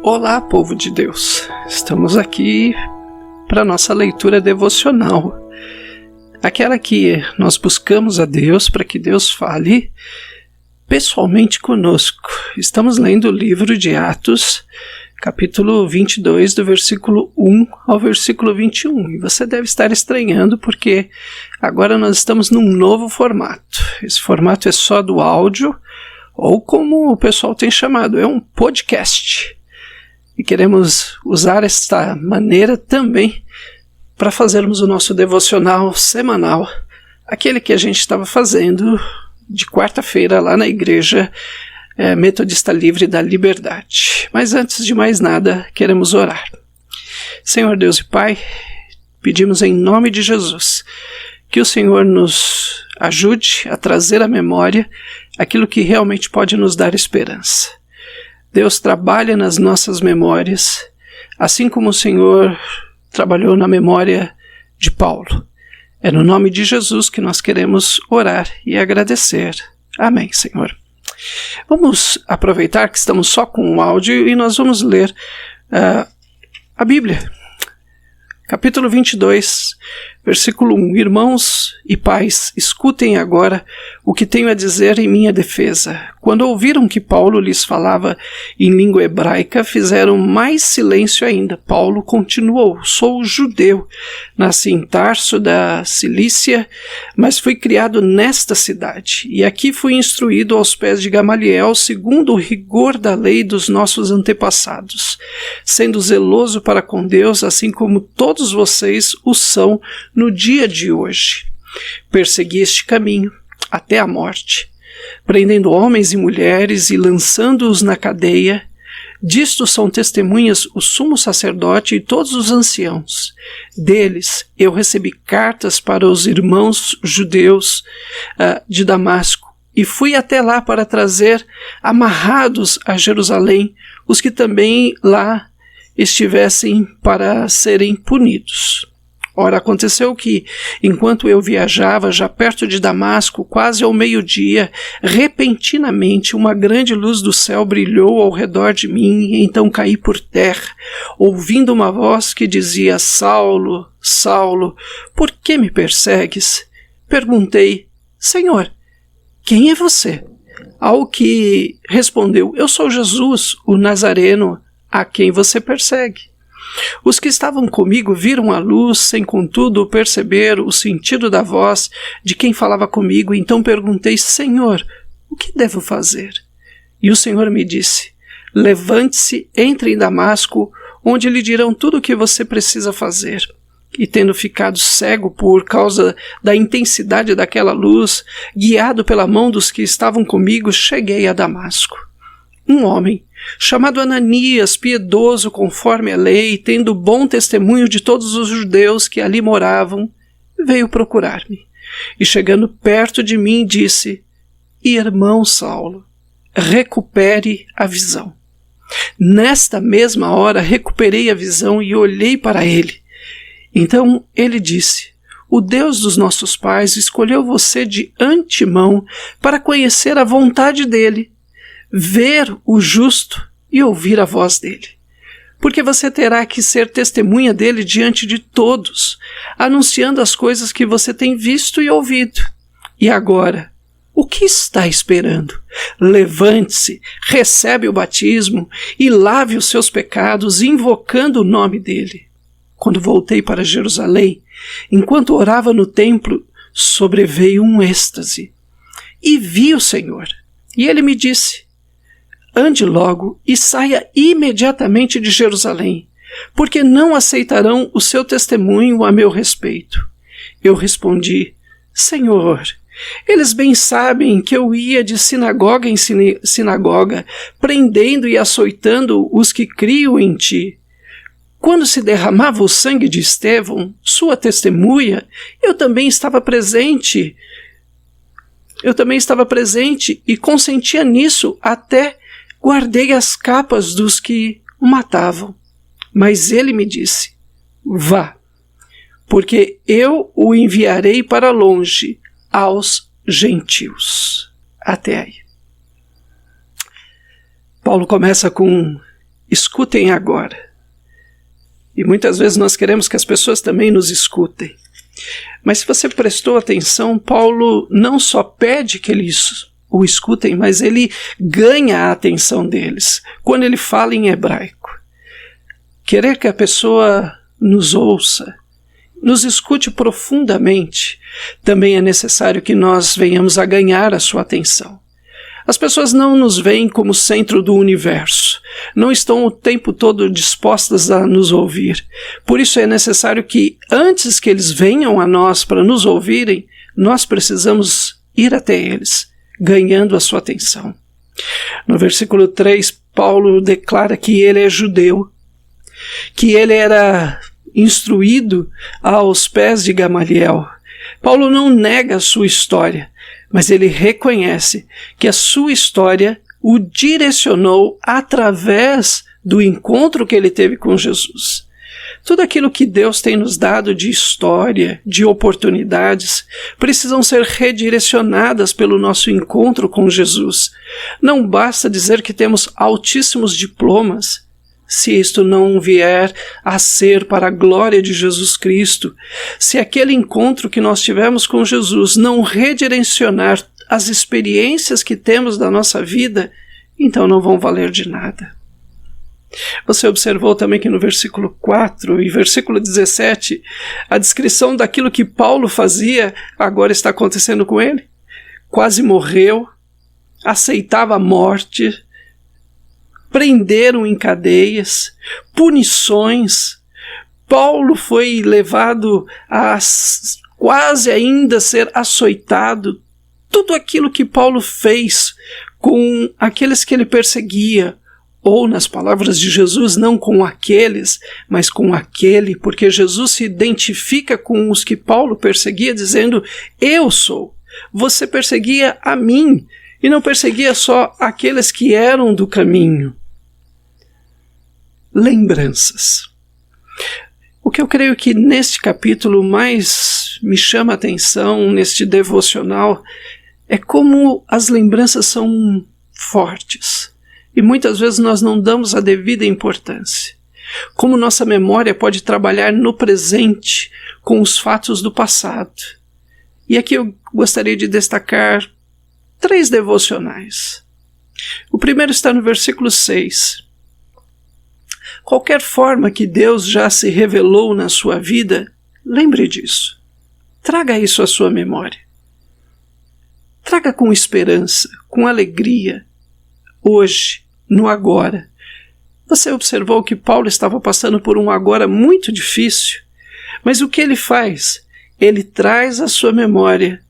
Olá, povo de Deus! Estamos aqui para a nossa leitura devocional, aquela que nós buscamos a Deus para que Deus fale pessoalmente conosco. Estamos lendo o livro de Atos, capítulo 22, do versículo 1 ao versículo 21. E você deve estar estranhando porque agora nós estamos num novo formato. Esse formato é só do áudio, ou como o pessoal tem chamado, é um podcast. E queremos usar esta maneira também para fazermos o nosso devocional semanal, aquele que a gente estava fazendo de quarta-feira lá na igreja Metodista Livre da Liberdade. Mas antes de mais nada, queremos orar. Senhor Deus e Pai, pedimos em nome de Jesus que o Senhor nos ajude a trazer à memória aquilo que realmente pode nos dar esperança. Deus trabalha nas nossas memórias, assim como o Senhor trabalhou na memória de Paulo. É no nome de Jesus que nós queremos orar e agradecer. Amém, Senhor. Vamos aproveitar que estamos só com o áudio e nós vamos ler a Bíblia. Capítulo 22, versículo 1. Irmãos e pais, escutem agora o que tenho a dizer em minha defesa. Quando ouviram que Paulo lhes falava em língua hebraica, fizeram mais silêncio ainda. Paulo continuou: sou judeu, nasci em Tarso da Cilícia, mas fui criado nesta cidade, e aqui fui instruído aos pés de Gamaliel, segundo o rigor da lei dos nossos antepassados, sendo zeloso para com Deus, assim como todos vocês o são no dia de hoje. Persegui este caminho até a morte, prendendo homens e mulheres e lançando-os na cadeia. Disto são testemunhas o sumo sacerdote e todos os anciãos. Deles eu recebi cartas para os irmãos judeus de Damasco, e fui até lá para trazer amarrados a Jerusalém os que também lá estivessem para serem punidos. Ora, aconteceu que, enquanto eu viajava já perto de Damasco, quase ao meio-dia, repentinamente uma grande luz do céu brilhou ao redor de mim, e então caí por terra, ouvindo uma voz que dizia: Saulo, Saulo, por que me persegues? Perguntei: Senhor, quem é você? Ao que respondeu: eu sou Jesus, o Nazareno, a quem você persegue. Os que estavam comigo viram a luz, sem contudo perceber o sentido da voz de quem falava comigo. Então perguntei: Senhor, o que devo fazer? E o Senhor me disse: levante-se, entre em Damasco, onde lhe dirão tudo o que você precisa fazer. E tendo ficado cego por causa da intensidade daquela luz, guiado pela mão dos que estavam comigo, cheguei a Damasco. Um homem, chamado Ananias, piedoso conforme a lei, tendo bom testemunho de todos os judeus que ali moravam, veio procurar-me. E chegando perto de mim, disse: Irmão Saulo, recupere a visão. Nesta mesma hora recuperei a visão e olhei para ele. Então ele disse: o Deus dos nossos pais escolheu você de antemão para conhecer a vontade dele, ver o justo e ouvir a voz dele. Porque você terá que ser testemunha dele diante de todos, anunciando as coisas que você tem visto e ouvido. E agora, o que está esperando? Levante-se, recebe o batismo e lave os seus pecados, invocando o nome dele. Quando voltei para Jerusalém, enquanto orava no templo, sobreveio um êxtase. E vi o Senhor. E ele me disse: ande logo e saia imediatamente de Jerusalém, porque não aceitarão o seu testemunho a meu respeito. Eu respondi: Senhor, eles bem sabem que eu ia de sinagoga em sinagoga, prendendo e açoitando os que criam em ti. Quando se derramava o sangue de Estevão, sua testemunha, eu também estava presente e consentia nisso, até guardei as capas dos que o matavam. Mas ele me disse: vá, porque eu o enviarei para longe, aos gentios. Até aí. Paulo começa com escutem agora. E muitas vezes nós queremos que as pessoas também nos escutem. Mas se você prestou atenção, Paulo não só pede que eles o escutem, mas ele ganha a atenção deles quando ele fala em hebraico. Querer que a pessoa nos ouça, nos escute profundamente, também é necessário que nós venhamos a ganhar a sua atenção. As pessoas não nos veem como centro do universo, não estão o tempo todo dispostas a nos ouvir. Por isso é necessário que, antes que eles venham a nós para nos ouvirem, nós precisamos ir até eles, ganhando a sua atenção. No versículo 3, Paulo declara que ele é judeu, que ele era instruído aos pés de Gamaliel. Paulo não nega a sua história, mas ele reconhece que a sua história o direcionou através do encontro que ele teve com Jesus. Tudo aquilo que Deus tem nos dado de história, de oportunidades, precisam ser redirecionadas pelo nosso encontro com Jesus. Não basta dizer que temos altíssimos diplomas, se isto não vier a ser para a glória de Jesus Cristo, se aquele encontro que nós tivemos com Jesus não redirecionar as experiências que temos da nossa vida, então não vão valer de nada. Você observou também que no versículo 4 e versículo 17, a descrição daquilo que Paulo fazia agora está acontecendo com ele? Quase morreu, aceitava a morte, prenderam em cadeias, punições. Paulo foi levado a quase ainda ser açoitado. Tudo aquilo que Paulo fez com aqueles que ele perseguia, ou nas palavras de Jesus, não com aqueles, mas com aquele, porque Jesus se identifica com os que Paulo perseguia, dizendo, eu sou. Você perseguia a mim, e não perseguia só aqueles que eram do caminho. Lembranças. O que eu creio que neste capítulo mais me chama a atenção, neste devocional, é como as lembranças são fortes. E muitas vezes nós não damos a devida importância. Como nossa memória pode trabalhar no presente com os fatos do passado. E aqui eu gostaria de destacar 3 devocionais. O primeiro está no versículo 6. Qualquer forma que Deus já se revelou na sua vida, lembre disso. Traga isso à sua memória. Traga com esperança, com alegria, hoje, no agora. Você observou que Paulo estava passando por um agora muito difícil, mas o que ele faz? Ele traz à sua memória,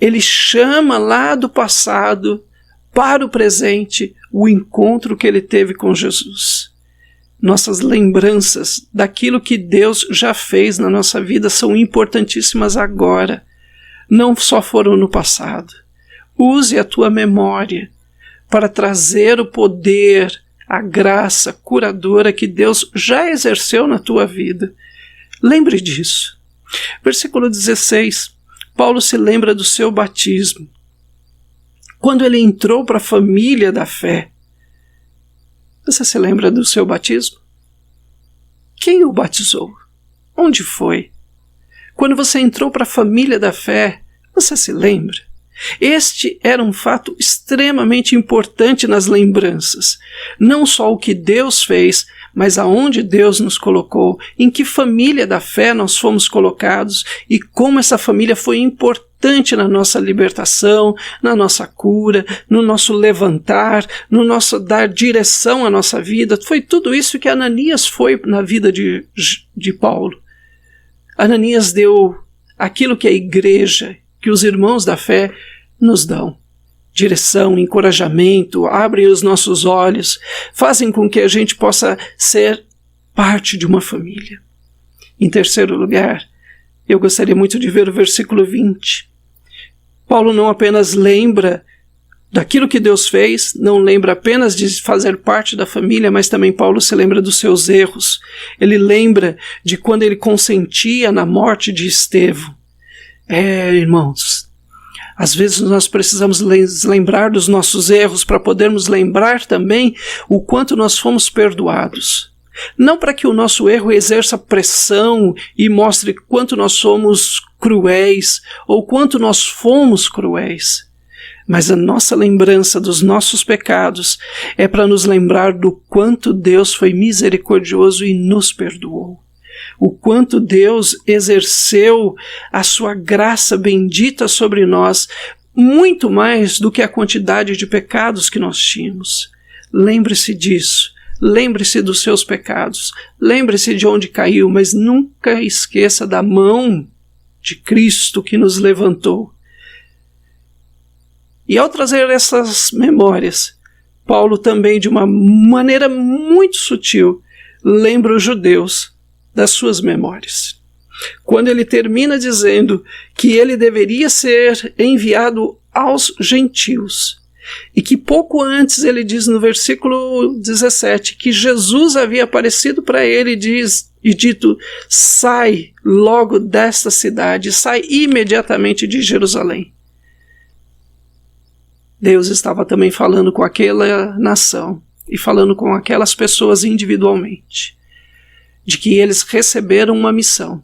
ele chama lá do passado para o presente o encontro que ele teve com Jesus. Nossas lembranças daquilo que Deus já fez na nossa vida são importantíssimas agora. Não só foram no passado. Use a tua memória para trazer o poder, a graça curadora que Deus já exerceu na tua vida. Lembre disso. Versículo 16. Paulo se lembra do seu batismo. Quando ele entrou para a família da fé, você se lembra do seu batismo? Quem o batizou? Onde foi? Quando você entrou para a família da fé, você se lembra? Este era um fato extremamente importante nas lembranças. Não só o que Deus fez, mas aonde Deus nos colocou, em que família da fé nós fomos colocados e como essa família foi importante na nossa libertação, na nossa cura, no nosso levantar, no nosso dar direção à nossa vida. Foi tudo isso que Ananias foi na vida de Paulo. Ananias deu aquilo que a igreja, que os irmãos da fé nos dão. Direção, encorajamento, abrem os nossos olhos, fazem com que a gente possa ser parte de uma família. Em terceiro lugar, eu gostaria muito de ver o versículo 20. Paulo não apenas lembra daquilo que Deus fez, não lembra apenas de fazer parte da família, mas também Paulo se lembra dos seus erros. Ele lembra de quando ele consentia na morte de Estevão. Irmãos, Às vezes nós precisamos lembrar dos nossos erros para podermos lembrar também o quanto nós fomos perdoados. Não para que o nosso erro exerça pressão e mostre quanto nós somos cruéis ou quanto nós fomos cruéis, mas a nossa lembrança dos nossos pecados é para nos lembrar do quanto Deus foi misericordioso e nos perdoou. O quanto Deus exerceu a sua graça bendita sobre nós, muito mais do que a quantidade de pecados que nós tínhamos. Lembre-se disso, lembre-se dos seus pecados, lembre-se de onde caiu, mas nunca esqueça da mão de Cristo que nos levantou. E ao trazer essas memórias, Paulo também, de uma maneira muito sutil, lembra os judeus das suas memórias. Quando ele termina dizendo que ele deveria ser enviado aos gentios, e que pouco antes ele diz no versículo 17 que Jesus havia aparecido para ele e dito: sai logo desta cidade, sai imediatamente de Jerusalém. Deus estava também falando com aquela nação e falando com aquelas pessoas individualmente, de que eles receberam uma missão.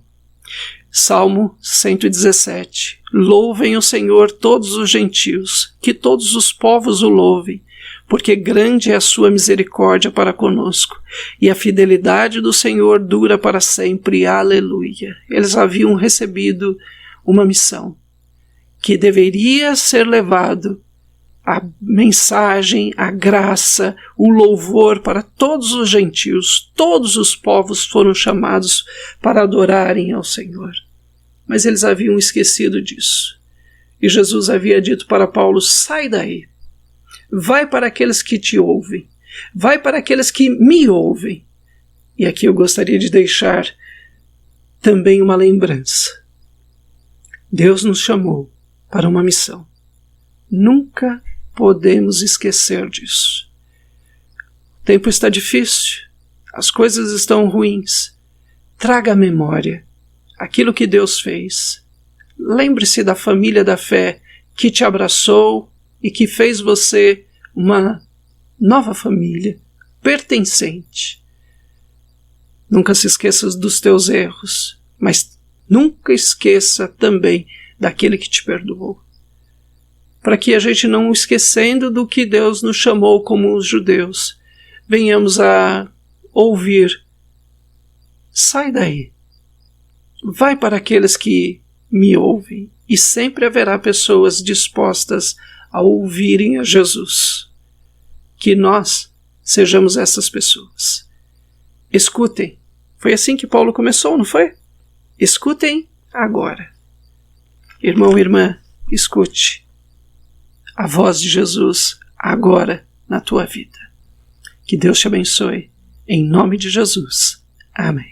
Salmo 117. Louvem o Senhor todos os gentios, que todos os povos o louvem, porque grande é a sua misericórdia para conosco, e a fidelidade do Senhor dura para sempre. Aleluia. Eles haviam recebido uma missão, que deveria ser levado a mensagem, a graça, o louvor para todos os gentios. Todos os povos foram chamados para adorarem ao Senhor. Mas eles haviam esquecido disso. E Jesus havia dito para Paulo: sai daí. Vai para aqueles que te ouvem. Vai para aqueles que me ouvem. E aqui eu gostaria de deixar também uma lembrança. Deus nos chamou para uma missão. Nunca podemos esquecer disso. O tempo está difícil, as coisas estão ruins. Traga à memória aquilo que Deus fez. Lembre-se da família da fé que te abraçou e que fez você uma nova família, pertencente. Nunca se esqueça dos teus erros, mas nunca esqueça também daquele que te perdoou. Para que a gente, não esquecendo do que Deus nos chamou como os judeus, venhamos a ouvir: sai daí, vai para aqueles que me ouvem, e sempre haverá pessoas dispostas a ouvirem a Jesus. Que nós sejamos essas pessoas. Escutem. Foi assim que Paulo começou, não foi? Escutem agora. Irmão e irmã, escute a voz de Jesus agora na tua vida. Que Deus te abençoe. Em nome de Jesus. Amém.